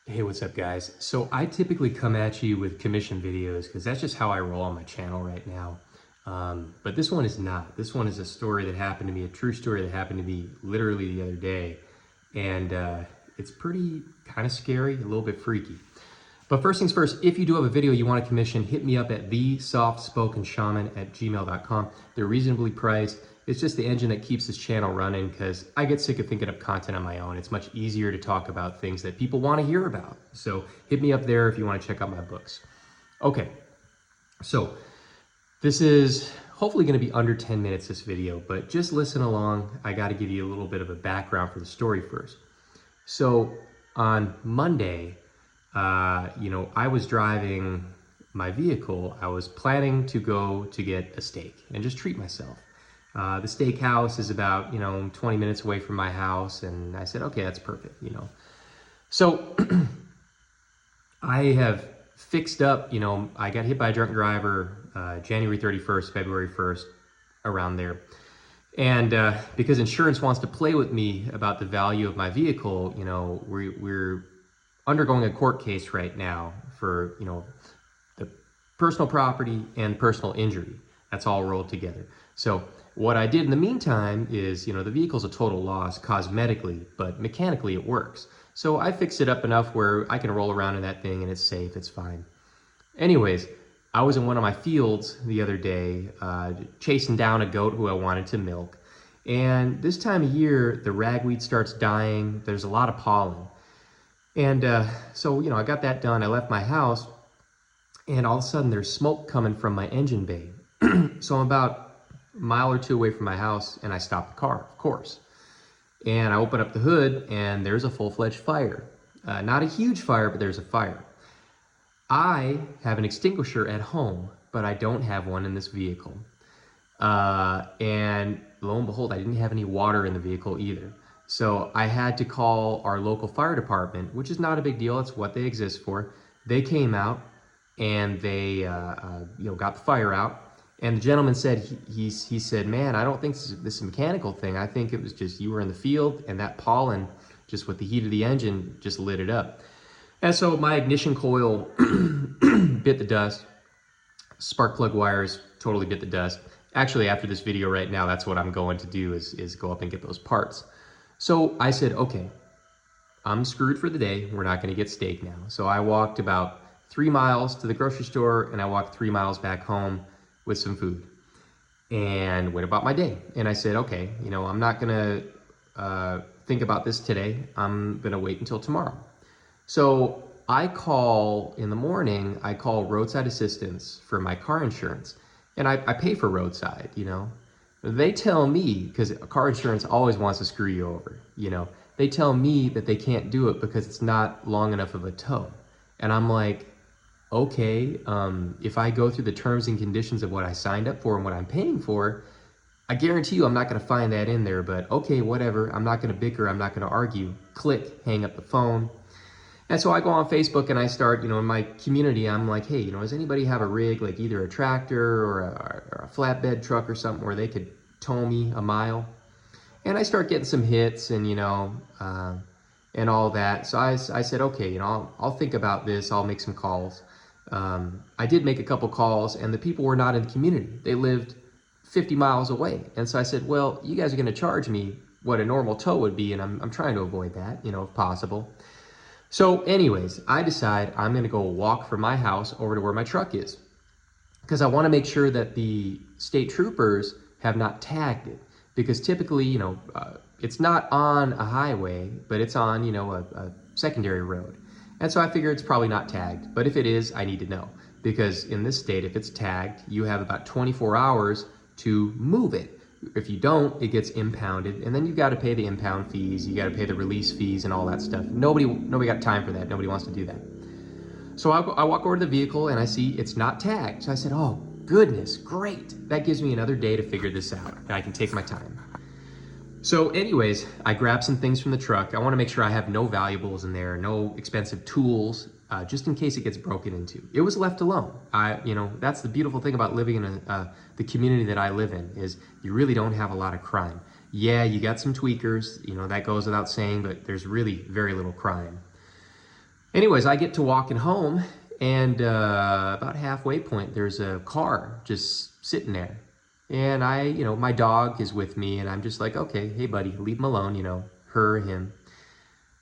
Hey, what's up guys? So I typically come at you with commission videos because that's just how I roll on my channel right now. But this one is not. This one is a story that happened to me, a true story that happened to me literally the other day. And it's pretty kind of scary, a little bit freaky. But first things first, if you do have a video you want to commission, hit me up at thesoftspokenshaman@gmail.com. They're reasonably priced. It's just the engine that keeps this channel running because I get sick of thinking up content on my own. It's much easier to talk about things that people want to hear about. So hit me up there if you want to check out my books. Okay, so this is hopefully going to be under 10 minutes, this video, but just listen along. I got to give you a little bit of a background for the story first. So on Monday, I was driving my vehicle. I was planning to go to get a steak and just treat myself. The steakhouse is about, 20 minutes away from my house. And I said, okay, that's perfect. So I have fixed up, I got hit by a drunk driver January 31st, February 1st, around there. And because insurance wants to play with me about the value of my vehicle, we're undergoing a court case right now for, the personal property and personal injury. That's all rolled together. So what I did in the meantime is, the vehicle's a total loss cosmetically, but mechanically it works. So I fixed it up enough where I can roll around in that thing and it's safe, it's fine. Anyways, I was in one of my fields the other day, chasing down a goat who I wanted to milk. And this time of year, the ragweed starts dying. There's a lot of pollen. And so, I got that done. I left my house and all of a sudden there's smoke coming from my engine bay. So I'm about a mile or two away from my house and I stopped the car, of course. And I open up the hood and there's a full-fledged fire. Not a huge fire, but there's a fire. I have an extinguisher at home, but I don't have one in this vehicle. And lo and behold, I didn't have any water in the vehicle either. So I had to call our local fire department, which is not a big deal. It's what they exist for. They came out and they, got the fire out. And the gentleman said, he said, man, I don't think this is a mechanical thing. I think it was just you were in the field and that pollen, just with the heat of the engine, just lit it up. And so my ignition coil bit the dust. Spark plug wires totally bit the dust. Actually, after this video right now, that's what I'm going to do is go up and get those parts. So I said, okay, I'm screwed for the day. We're not going to get steak now. So I walked about 3 miles to the grocery store and I walked 3 miles back home with some food and went about my day. And I said, okay, I'm not going to think about this today. I'm going to wait until tomorrow. So I call in the morning, I call roadside assistance for my car insurance. And I pay for roadside, They tell me, because car insurance always wants to screw you over, They tell me that they can't do it because it's not long enough of a tow. And I'm like, okay, if I go through the terms and conditions of what I signed up for and what I'm paying for, I guarantee you I'm not going to find that in there. But okay, whatever. I'm not going to bicker. I'm not going to argue. Click, hang up the phone. And so I go on Facebook and I start, in my community, I'm like, hey, does anybody have a rig, like either a tractor or a flatbed truck or something where they could tow me a mile? And I start getting some hits and, and all that. So I said, okay, I'll think about this. I'll make some calls. I did make a couple calls and the people were not in the community. They lived 50 miles away. And so I said, well, you guys are going to charge me what a normal tow would be. And I'm trying to avoid that, if possible. So anyways, I decide I'm going to go walk from my house over to where my truck is because I want to make sure that the state troopers have not tagged it, because typically, it's not on a highway, but it's on, a secondary road. And so I figure it's probably not tagged, but if it is, I need to know, because in this state, if it's tagged, you have about 24 hours to move it. If you don't, it gets impounded, and then you got to pay the impound fees, you got to pay the release fees and all that stuff. Nobody got time for that. Nobody wants to do that. So I walk over to the vehicle and I see it's not tagged. So I said, oh, goodness, great. That gives me another day to figure this out, and I can take my time. So anyways, I grab some things from the truck. I want to make sure I have no valuables in there, no expensive tools, just in case it gets broken into. It was left alone. That's the beautiful thing about living in the community that I live in, is you really don't have a lot of crime. Yeah, you got some tweakers, that goes without saying, but there's really very little crime. Anyways, I get to walking home, and about halfway point, there's a car just sitting there. And my dog is with me, and I'm just like, okay, hey, buddy, leave him alone, her, him.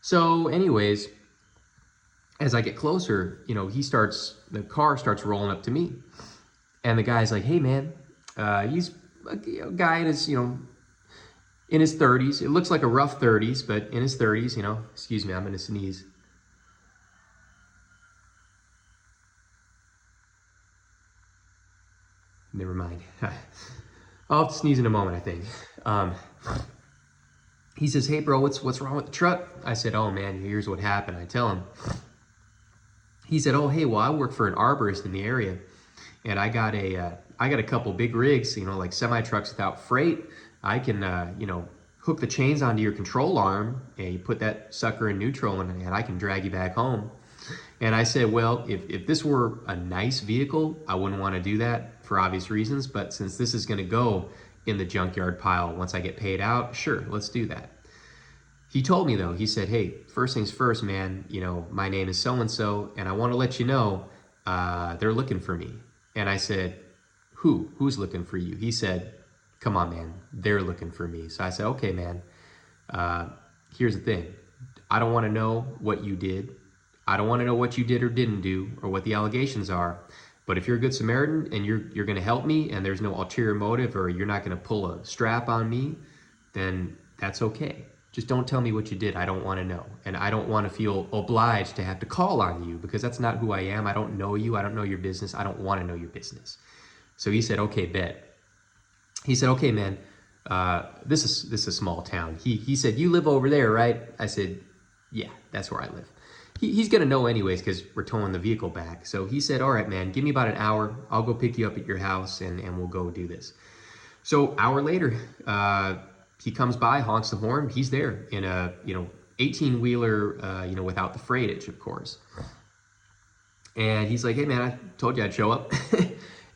So anyways, as I get closer, the car starts rolling up to me. And the guy's like, hey, man, he's a guy in his 30s. It looks like a rough 30s, but in his 30s, excuse me, I'm going to sneeze. Never mind. I'll have to sneeze in a moment, I think. He says, hey, bro, what's wrong with the truck? I said, oh, man, here's what happened. I tell him. He said, oh, hey, well, I work for an arborist in the area, and I got a couple big rigs, like semi-trucks without freight. I can, hook the chains onto your control arm, and you put that sucker in neutral, and I can drag you back home. And I said, well, if this were a nice vehicle, I wouldn't want to do that for obvious reasons. But since this is going to go in the junkyard pile once I get paid out, sure, let's do that. He told me, though, he said, hey, first things first, man, my name is so-and-so, and I want to let you know they're looking for me. And I said, who's looking for you? He said, come on, man, they're looking for me. So I said, okay, man, here's the thing. I don't want to know what you did. I don't want to know what you did or didn't do or what the allegations are. But if you're a good Samaritan and you're going to help me and there's no ulterior motive or you're not going to pull a strap on me, then that's okay. Just don't tell me what you did. I don't want to know. And I don't want to feel obliged to have to call on you because that's not who I am. I don't know you. I don't know your business. I don't want to know your business. So he said, okay, bet. He said, okay, man, this is a small town. He said, you live over there, right? I said, yeah, that's where I live. He's going to know anyways because we're towing the vehicle back. So he said, all right, man, give me about an hour. I'll go pick you up at your house and we'll go do this. So hour later, he comes by, honks the horn. He's there in a, 18-wheeler, without the freightage, of course. And he's like, hey, man, I told you I'd show up.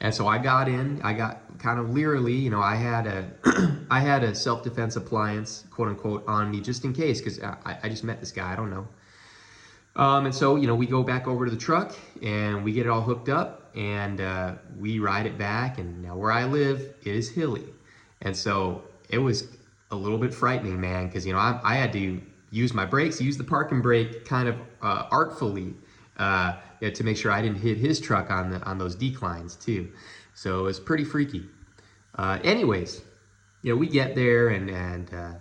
And so I got in. I got kind of leerily, I had a self-defense appliance, quote unquote, on me just in case because I just met this guy. I don't know. And so, we go back over to the truck and we get it all hooked up and we ride it back. And now where I live is hilly. And so it was a little bit frightening, man, because, I had to use my brakes, use the parking brake kind of artfully to make sure I didn't hit his truck on those declines too. So it was pretty freaky. Anyways, we get there and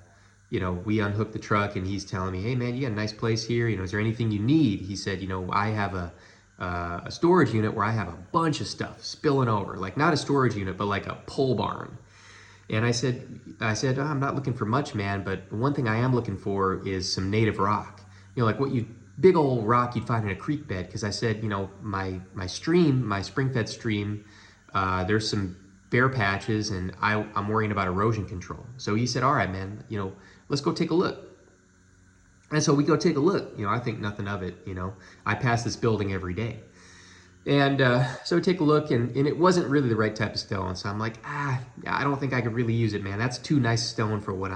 we unhook the truck and he's telling me, hey man, you got a nice place here. Is there anything you need? He said, I have a storage unit where I have a bunch of stuff spilling over, like not a storage unit, but like a pole barn. And I said, oh, I'm not looking for much, man, but one thing I am looking for is some native rock. Like big old rock you'd find in a creek bed. Cause I said, my spring-fed stream, there's some bare patches and I'm worrying about erosion control. So he said, all right, man, let's go take a look. And so we go take a look. I think nothing of it. I pass this building every day. And so we take a look and it wasn't really the right type of stone. So I'm like, I don't think I could really use it, man. That's too nice stone for what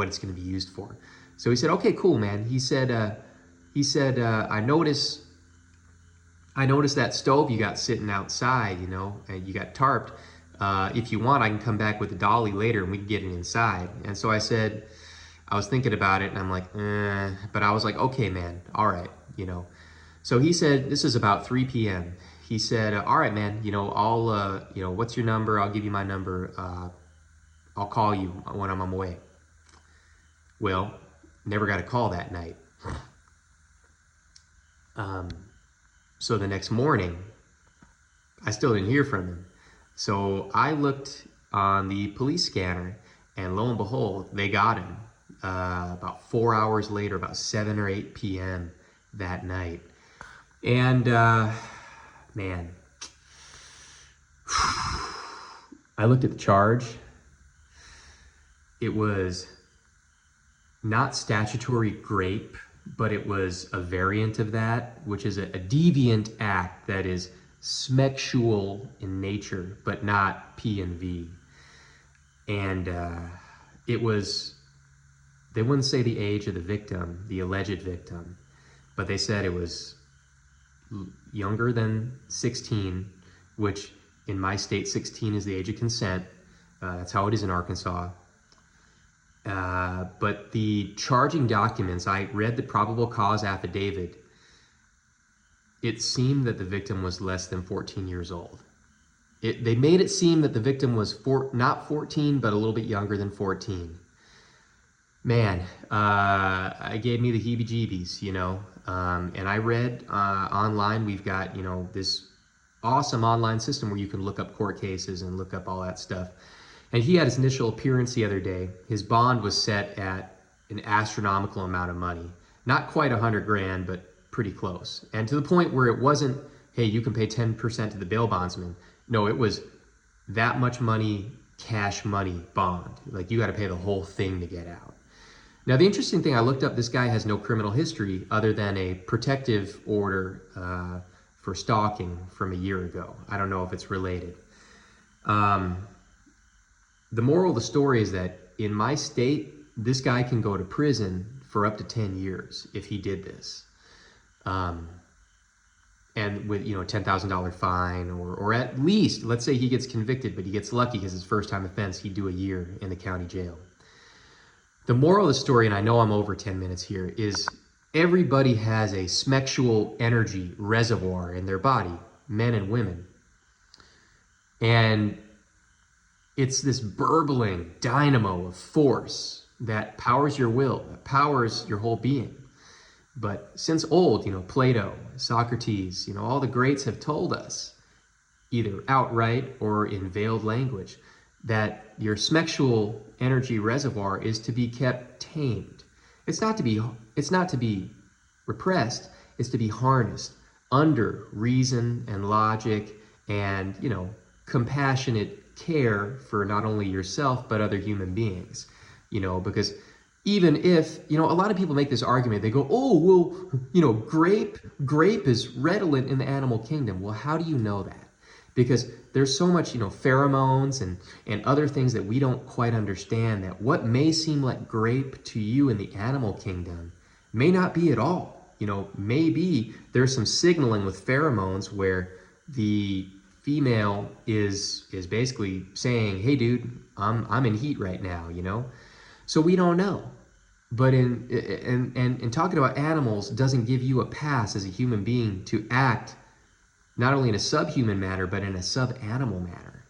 it's going to be used for. So he said, okay, cool, man. He said, I noticed that stove you got sitting outside, and you got tarped. If you want, I can come back with the dolly later and we can get it inside. And so I said, I was thinking about it and I'm like, but I was like, okay, man, all right, So he said, this is about 3 p.m. He said, all right, man, I'll, what's your number? I'll give you my number. I'll call you when I'm on my way. Well, never got a call that night. So the next morning, I still didn't hear from him. So I looked on the police scanner and lo and behold, they got him about 4 hours later, about 7 or 8 p.m. that night. And man, I looked at the charge. It was not statutory rape, but it was a variant of that, which is a deviant act that is smexual in nature, but not P and V. And it was, they wouldn't say the age of the victim, the alleged victim, but they said it was younger than 16, which in my state, 16 is the age of consent. That's how it is in Arkansas. But the charging documents, I read the probable cause affidavit. It seemed that the victim was less than 14 years old. They made it seem that the victim was not 14, but a little bit younger than 14. Man, it gave me the heebie-jeebies, you know. And I read online, we've got, you know, this awesome online system where you can look up court cases and look up all that stuff. And he had his initial appearance the other day. His bond was set at an astronomical amount of money. Not quite 100 grand, but pretty close. And to the point where it wasn't, hey, you can pay 10% to the bail bondsman. No, it was that much money, cash money bond. Like, you got to pay the whole thing to get out. Now, the interesting thing, I looked up, this guy has no criminal history other than a protective order for stalking from a year ago. I don't know if it's related. The moral of the story is that in my state, this guy can go to prison for up to 10 years if he did this. And with, you know, a $10,000 fine, or at least, let's say he gets convicted, but he gets lucky because his first time offense, he'd do a year in the county jail. The moral of the story, and I know I'm over 10 minutes here, is everybody has a smexual energy reservoir in their body, men and women. And it's this burbling dynamo of force that powers your will, that powers your whole being. But since old, you know, Plato, Socrates, you know, all the greats have told us, either outright or in veiled language, that your smexual energy reservoir is to be kept tamed. It's not to be repressed, it's to be harnessed under reason and logic and, you know, compassionate care for not only yourself but other human beings. You know, because even if, you know, a lot of people make this argument, they go, oh, well, you know, grape is redolent in the animal kingdom. Well, how do you know that? Because there's so much, you know, pheromones and other things that we don't quite understand, that what may seem like grape to you in the animal kingdom may not be at all. You know, maybe there's some signaling with pheromones where the female is basically saying, hey dude, I'm in heat right now, you know? So we don't know. But in talking about animals doesn't give you a pass as a human being to act not only in a subhuman manner, but in a sub-animal manner.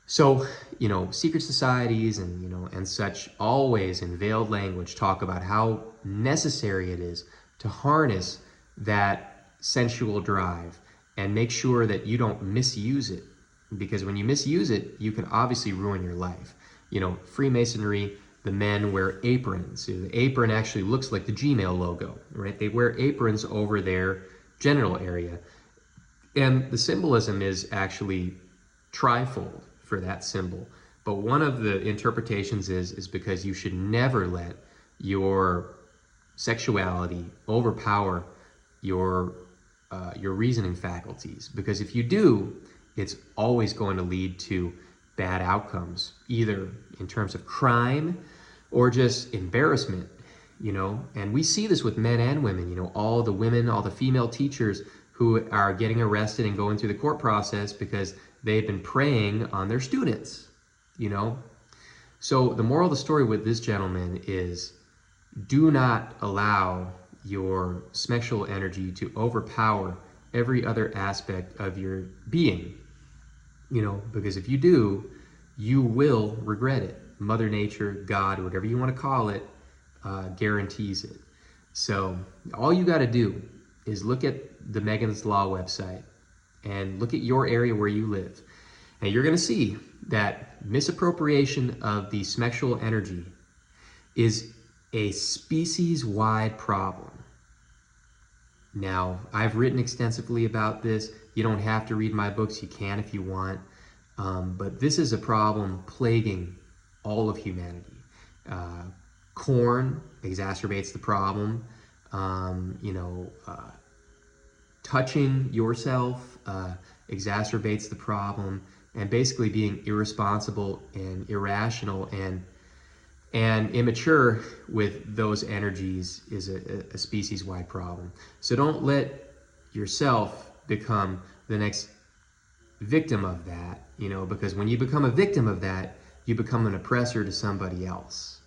So, you know, secret societies and, you know, and such always in veiled language talk about how necessary it is to harness that sensual drive and make sure that you don't misuse it. Because when you misuse it, you can obviously ruin your life. You know, Freemasonry, the men wear aprons. The apron actually looks like the Gmail logo, right? They wear aprons over their genital area. And the symbolism is actually trifold for that symbol. But one of the interpretations is because you should never let your sexuality overpower your reasoning faculties. Because if you do, it's always going to lead to bad outcomes, either in terms of crime or just embarrassment, you know. And we see this with men and women, you know, all the women, all the female teachers who are getting arrested and going through the court process because they've been preying on their students, you know. So the moral of the story with this gentleman is, do not allow your smexual energy to overpower every other aspect of your being, you know, because if you do, you will regret it. Mother Nature, God, whatever you want to call it, guarantees it. So all you got to do is look at the Megan's Law website and look at your area where you live. And you're going to see that misappropriation of the smexual energy is a species-wide problem. Now, I've written extensively about this. You don't have to read my books. You can if you want. But this is a problem plaguing all of humanity. Corn exacerbates the problem. Touching yourself exacerbates the problem. And basically being irresponsible and irrational and And immature with those energies is a species-wide problem. So don't let yourself become the next victim of that, because when you become a victim of that, you become an oppressor to somebody else.